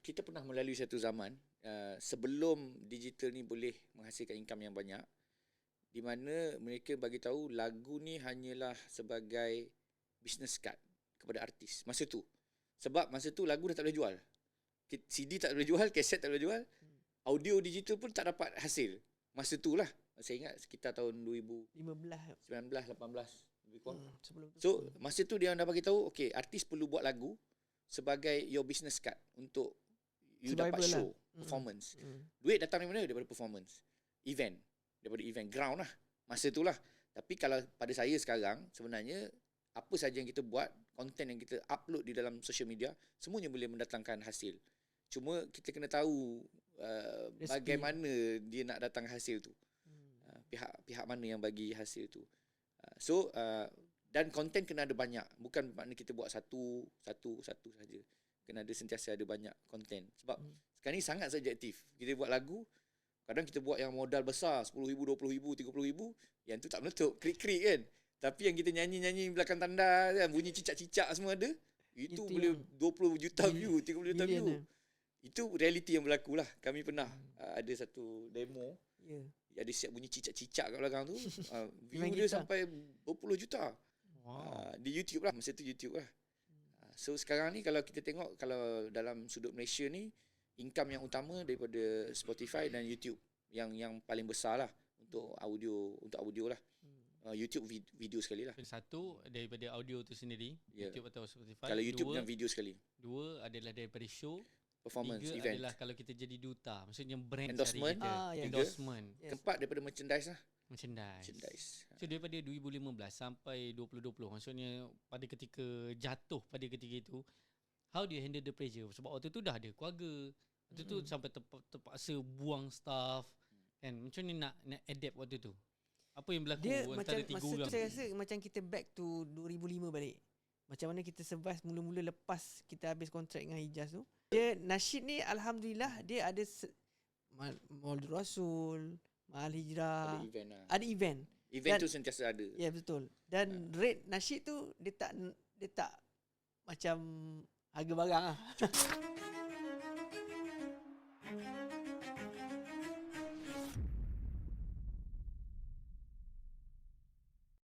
kita pernah melalui satu zaman sebelum digital ni boleh menghasilkan income yang banyak, di mana mereka bagi tahu lagu ni hanyalah sebagai business card kepada artis masa tu. Sebab masa tu lagu dah tak boleh jual. CD tak boleh jual, kaset tak boleh jual, audio digital pun tak dapat hasil. Masa tu lah. Saya ingat sekitar tahun 2015, 19, 18 lebih kurang. Sebelum tu. So masa tu dia dah bagi tahu, okay, artis perlu buat lagu sebagai your business card untuk you dapat show, performance. Duit datang dari mana? Daripada performance. Daripada event, ground lah. Masa tu lah. Tapi kalau pada saya sekarang, sebenarnya apa saja yang kita buat, konten yang kita upload di dalam social media, semuanya boleh mendatangkan hasil. Cuma kita kena tahu bagaimana dia nak datang hasil tu. Pihak mana yang bagi hasil tu. Dan konten kena ada banyak. Bukan makna kita buat satu saja. Kena ada sentiasa ada banyak konten. Sebab sekarang ni sangat subjektif. Kita buat lagu, kadang kita buat yang modal besar, RM10,000, RM20,000, RM30,000, yang tu tak menutup, krik-krik kan. Tapi yang kita nyanyi-nyanyi belakang tanda kan, bunyi cicak-cicak semua ada, itu boleh 20 juta view, 30 juta view. Itu realiti yang berlaku lah. Kami pernah ada satu demo, ada siap bunyi cicak-cicak kat belakang tu, view dia sampai berpuluh juta. Di YouTube lah, masa tu YouTube lah. So sekarang ni kalau kita tengok, kalau dalam sudut Malaysia ni, income yang utama daripada Spotify dan YouTube yang paling besar lah untuk audio lah. YouTube video sekali lah. Satu daripada audio tu sendiri, YouTube atau Spotify. Kalau YouTube dan video sekali. Dua adalah daripada show. Performance, tiga event. adalah kalau kita jadi duta, maksudnya brand endorsement. Endorsement. Keempat daripada merchandise lah. Merchandise. So daripada 2015 sampai 2020, maksudnya pada ketika jatuh pada ketika itu, how do you handle the pressure? Sebab waktu tu dah ada keluarga. Waktu tu sampai terpaksa buang staff. Kan? Macam ni nak adapt waktu tu? Apa yang berlaku dia antara tiga orang? Masa tu saya rasa macam kita back to 2005 balik. Macam mana kita survive mula-mula lepas kita habis kontrak dengan Hijaz tu. Dia nasyid ni alhamdulillah dia ada Maulid Rasul, Mahal Hijrah. Ada event lah. Ada event. Event tu sentiasa ada. Ya betul. Dan rate nasyid tu dia tak macam harga barang lah.